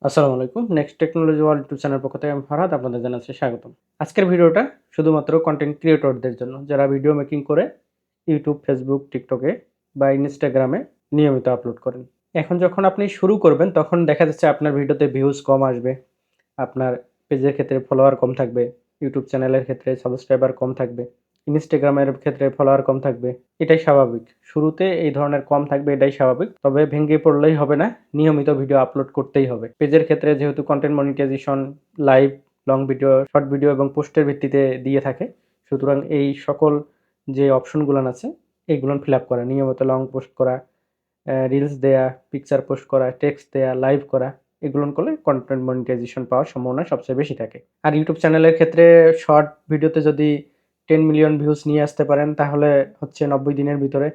আসসালামু আলাইকুম। Next technology world YouTube channel পক্ষ থেকে আমি ফরহাদ আপনাদের জানাচ্ছি স্বাগতম। আজকের ভিডিওটা শুধুমাত্র কনটেন্ট ক্রিয়েটরদের জন্য যারা ভিডিও মেকিং করে ইউটিউব, ফেসবুক, টিকটকে বা ইনস্টাগ্রামে নিয়মিত আপলোড করেন। এখন যখন আপনি শুরু করবেন তখন দেখা যাচ্ছে আপনার ভিডিওতে ভিউজ কম আসবে, আপনার পেজের ক্ষেত্রে ফলোয়ার কম থাকবে, ইউটিউব চ্যানেলের ক্ষেত্রে সাবস্ক্রাইবার কম থাকবে, ইনস্টাগ্রামের ক্ষেত্রে ফলোয়ার কম থাকবে। এটাই স্বাভাবিক। শুরুতে এই ধরনের কম থাকবে, এটাই স্বাভাবিক। তবে ভেঙে পড়লেই হবে না, নিয়মিত ভিডিও আপলোড করতেই হবে। পেজের ক্ষেত্রে যেহেতু content monetization live, long video, short video এবং পোস্টের ভিত্তিতে দিয়ে থাকে, সুতরাং এই সকল যে অপশনগুলো আছে এইগুলো ফিল আপ করা, নিয়মিত লং পোস্ট করা, রিলস দেয়া, পিকচার পোস্ট করা, টেক্সট দেয়া, লাইভ করা, এগুলো করলে কন্টেন্ট মনিটাইজেশন পাওয়ার সম্ভাবনা সবচেয়ে বেশি থাকে। আর ইউটিউব চ্যানেলের ক্ষেত্রে শর্ট ভিডিওতে যদি 10 মিলিয়ন ভিউজ নিয়ে আসতে পারেন তাহলে হচ্ছে 90 দিনের ভিতরে,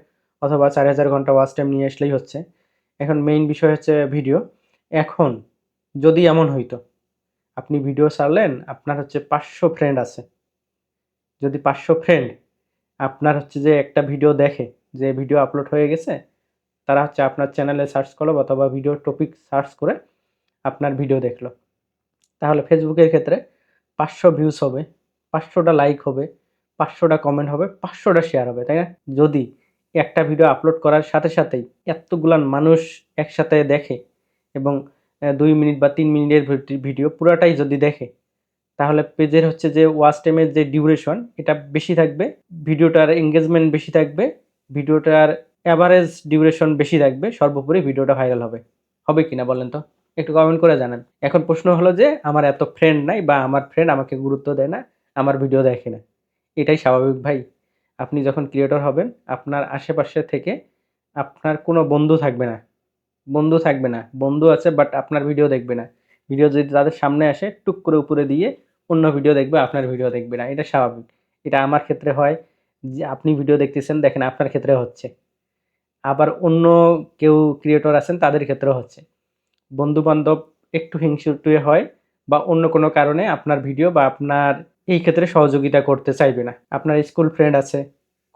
অথবা 4000 ঘন্টা ওয়াচ টাইম নিয়ে আসলেই হচ্ছে। এখন মেইন বিষয় হচ্ছে ভিডিও। এখন যদি এমন হইতো আপনি ভিডিও ছাড়লেন, আপনার হচ্ছে 500 ফ্রেন্ড আছে। যদি 500 ফ্রেন্ড আপনার হচ্ছে যে একটা ভিডিও দেখে, যে ভিডিও আপলোড হয়ে গেছে, তারা হচ্ছে আপনার চ্যানেলে সার্চ করলো অথবা ভিডিও টপিক সার্চ করে আপনার ভিডিও দেখলো, তাহলে ফেসবুকের ক্ষেত্রে 500 ভিউজ হবে, 500টা লাইক হবে, 500টা কমেন্ট হবে, 500টা শেয়ার হবে, তাই না? যদি একটা ভিডিও আপলোড করার সাথে সাথেই এতগুলান মানুষ একসাথে দেখে এবং 2 মিনিট বা 3 মিনিটের ভিডিও পুরাটাই যদি দেখে, তাহলে পেজের হচ্ছে যে ওয়াচ টাইমের যে ডিউরেশন এটা বেশি থাকবে, ভিডিওটার এঙ্গেজমেন্ট বেশি থাকবে, ভিডিওটার অ্যাভারেজ ডিউরেশন বেশি থাকবে, সর্বোপরি ভিডিওটা ভাইরাল হবে। হবে কিনা বলেন তো? একটু কমেন্ট করে জানান। এখন প্রশ্ন হলো যে আমার এত ফ্রেন্ড নাই বা আমার ফ্রেন্ড আমাকে গুরুত্ব দেয় না, আমার ভিডিও দেখে না। এটাই স্বাভাবিক ভাই। আপনি যখন ক্রিয়েটর হবেন আপনার আশেপাশে থেকে আপনার কোনো বন্ধু থাকবে না। বন্ধু থাকবে না। বন্ধু আছে বাট আপনার ভিডিও দেখবে না। ভিডিও যদি তাদের সামনে আসে টুক করে উপরে দিয়ে অন্য ভিডিও দেখবে, আপনার ভিডিও দেখবে না। এটা স্বাভাবিক। এটা আমার ক্ষেত্রে হয় যে আপনি ভিডিও দেখতেছেন, দেখেন আপনার ক্ষেত্রে হচ্ছে। আবার অন্য কেউ ক্রিয়েটর আছেন তাদের ক্ষেত্রেও হচ্ছে। বন্ধু-বান্ধব একটু হিংসুটে হয় বা অন্য কোনো কারণে আপনার ভিডিও বা আপনার এই ক্ষেত্রে সহযোগিতা করতে চাইবে না। আপনার স্কুল ফ্রেন্ড আছে,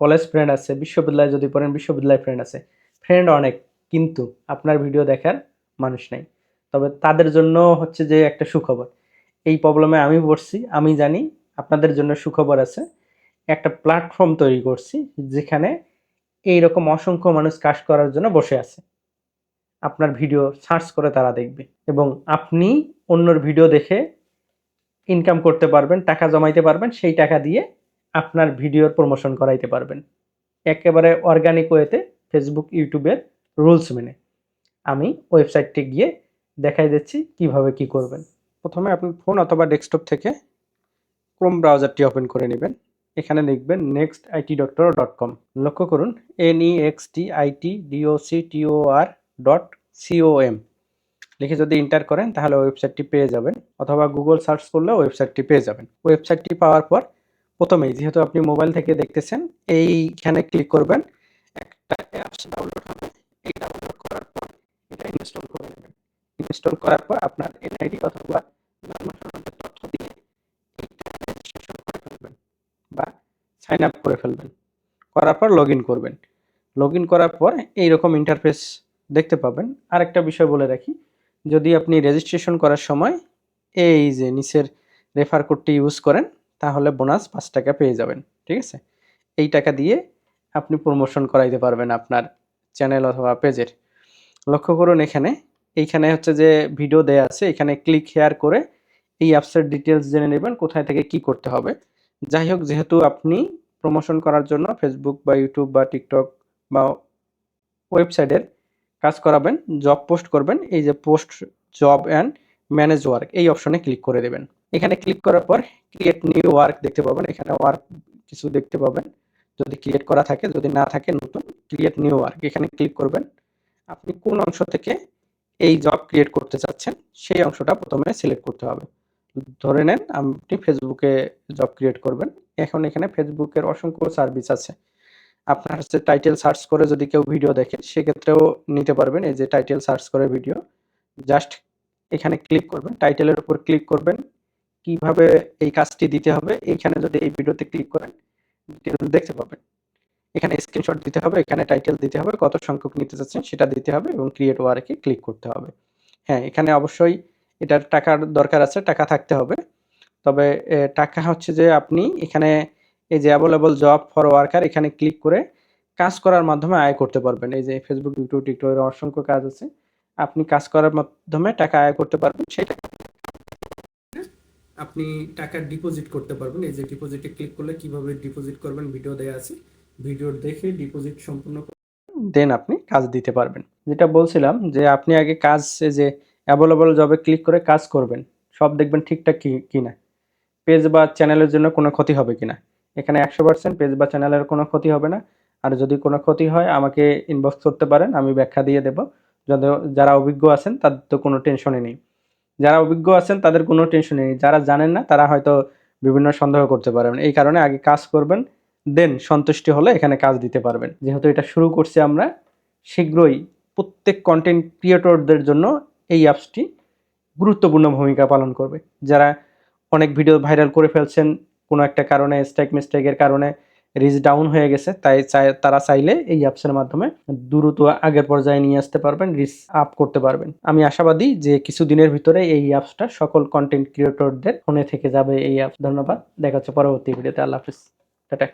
কলেজ ফ্রেন্ড আছে, বিশ্ববিদ্যালয়ে যদি পড়েন বিশ্ববিদ্যালয় ফ্রেন্ড আছে। ফ্রেন্ড অনেক, কিন্তু আপনার ভিডিও দেখার মানুষ নাই। তবে তাদের জন্য হচ্ছে যে একটা সুখবর। এই প্রবলেমে আমি পড়ছি, আমি জানি। আপনাদের জন্য সুখবর আছে। একটা প্ল্যাটফর্ম তৈরি করছি যেখানে এইরকম অসংখ্য মানুষ কাজ করার জন্য বসে আছে। আপনার ভিডিও সার্চ করে তারা দেখবে এবং আপনি অন্যর ভিডিও দেখে ইনকাম করতে পারবেন, টাকা জমাইতে পারবেন। সেই টাকা দিয়ে আপনার ভিডিওর প্রমোশন করাইতে পারবেন, একেবারে অর্গানিক ওয়েতে, ফেসবুক, ইউটিউবের রুলস মেনে। আমি ওয়েবসাইটটি গিয়ে দেখাই দিচ্ছি কিভাবে কি করবেন। প্রথমে আপনার ফোন অথবা ডেস্কটপ থেকে ক্রোম ব্রাউজারটি ওপেন করে নেবেন। এখানে লিখবেন nextitdoctor.com। লক্ষ্য করুন, nextitdoctor.com লিখে যদি এন্টার করেন তাহলে ওয়েবসাইটটি পেয়ে যাবেন, অথবা গুগল সার্চ করলেও ওয়েবসাইটটি পেয়ে যাবেন। ওয়েবসাইটটি পাওয়ার পর প্রথমেই যেহেতু আপনি মোবাইল থেকে দেখতেছেন, এইখানে ক্লিক করবেন। একটা অ্যাপস ডাউনলোড হবে। এই ডাউনলোড করার পর এটা ইনস্টল করে নেবেন। ইনস্টল করার পর আপনার এনআইডি অথবা জন্মসনদের তথ্য দিয়ে এইটা রেজিস্ট্রেশন করে ফেলবেন বা সাইন আপ করে ফেলবেন। করার পর লগ ইন করবেন। লগ ইন করার পর এইরকম ইন্টারফেস দেখতে পাবেন। আরেকটা বিষয় বলে রাখি, যদি আপনি রেজিস্ট্রেশন করার সময় এই যে নিচের রেফার কোডটি ইউজ করেন তাহলে বোনাস 5 টাকা পেয়ে যাবেন। ঠিক আছে? এই টাকা দিয়ে আপনি প্রমোশন করাইতে পারবেন আপনার চ্যানেল অথবা পেজের। লক্ষ্য করুন এইখানে হচ্ছে যে ভিডিও দেয়া আছে, এখানে ক্লিক হেয়ার করে এই অ্যাপসের ডিটেলস জেনে নেবেন, কোথায় থেকে কি করতে হবে। যাই হোক, যেহেতু আপনি প্রমোশন করার জন্য ফেসবুক বা ইউটিউব বা টিকটক বা ওয়েবসাইটের কাজ করাবেন, জব পোস্ট করবেন, এই যে post job and manage work এই অপশনে ক্লিক করে দেবেন। এখানে ক্লিক করার পর ক্রিয়েট নিউ ওয়ার্ক দেখতে পাবেন। এখানে ওয়ার্ক কিছু দেখতে পাবেন, যদি ক্রিয়েট করা থাকে, যদি না থাকে নতুন ক্রিয়েট নিউ ওয়ার্ক এখানে ক্লিক করবেন। আপনি কোন অংশ থেকে এই জব ক্রিয়েট করতে চাচ্ছেন সেই অংশটা প্রথমে সিলেক্ট করতে হবে। ধরে নেন আপনি ফেসবুকে জব ক্রিয়েট করবেন। এখন এখানে ফেসবুকের অসংখ্য সার্ভিস আছে। আপনার হচ্ছে টাইটেল সার্চ করে যদি কেউ ভিডিও দেখে সেক্ষেত্রেও নিতে পারবেন। এই যে টাইটেল সার্চ করে ভিডিও, জাস্ট এখানে ক্লিক করবেন, টাইটেলের উপর ক্লিক করবেন। কিভাবে এই কাজটি দিতে হবে, এইখানে যদি এই ভিডিওতে ক্লিক করেন ডিটেলস দেখতে পাবেন। এখানে স্ক্রিনশট দিতে হবে, এখানে টাইটেল দিতে হবে, কত সংখ্যক নিতে চাচ্ছেন সেটা দিতে হবে এবং ক্রিয়েট ওয়ার্কে ক্লিক করতে হবে। হ্যাঁ, এখানে অবশ্যই এটার টাকার দরকার আছে, টাকা থাকতে হবে। তবে টাকা হচ্ছে যে আপনি এখানে এই যে অ্যাভেলেবল জব ফর ওয়ার্কার এখানে ক্লিক করে কাজ করার মাধ্যমে আয় করতে পারবেন। এই যে ফেসবুক, ইউটিউব, টিকটকের অসংখ্য কাজ আছে। আপনি কাজ করার মাধ্যমে টাকা আয় করতে পারবেন। সেটা আপনি টাকা ডিপোজিট করতে পারবেন। এই যে ডিপোজিটে ক্লিক করলে কিভাবে ডিপোজিট করবেন ভিডিও দেয়া আছে। ভিডিও দেখে ডিপোজিট সম্পূর্ণ দেন আপনি কাজ দিতে পারবেন। যেটা বলছিলাম যে আপনি আগে কাজ এই যে অ্যাভেলেবল জবে ক্লিক করে কাজ করবেন। সব দেখবেন ঠিকঠাক কিনা। পেজ বা চ্যানেলের জন্য কোনো ক্ষতি হবে কিনা। এখানে 100% পেজ বা চ্যানেলের কোনো ক্ষতি হবে না। আর যদি কোনো ক্ষতি হয় আমাকে ইনবক্স করতে পারেন, আমি ব্যাখ্যা দিয়ে দেব। যারা অভিজ্ঞ আছেন তাদের তো কোনো টেনশনই নেই। যারা অভিজ্ঞ আছেন তাদের কোনো টেনশনই নেই। যারা জানেন না তারা হয়তো বিভিন্ন সন্দেহ করতে পারেন। এই কারণে আগে কাজ করবেন, দেন সন্তুষ্টি হলে এখানে কাজ দিতে পারবেন। যেহেতু এটা শুরু করছি আমরা, শীঘ্রই প্রত্যেক কন্টেন্ট ক্রিয়েটরদের জন্য এই অ্যাপসটি গুরুত্বপূর্ণ ভূমিকা পালন করবে। যারা অনেক ভিডিও ভাইরাল করে ফেলছেন, কোনো একটা কারণে মিস্টেকের কারণে রিচ ডাউন হয়ে গেছে, তাই তারা চাইলে এই অ্যাপসের মাধ্যমে দ্রুত আগের পর্যায়ে নিয়ে আসতে পারবেন, রিচ আপ করতে পারবেন। আমি আশাবাদী যে কিছুদিনের ভিতরে এই অ্যাপসটা সকল কন্টেন্ট ক্রিয়েটরদের ফোনে থেকে যাবে এই অ্যাপস। ধন্যবাদ। দেখা হচ্ছে পরবর্তী ভিডিওতে। আল্লাহ হাফিজ। টাটা।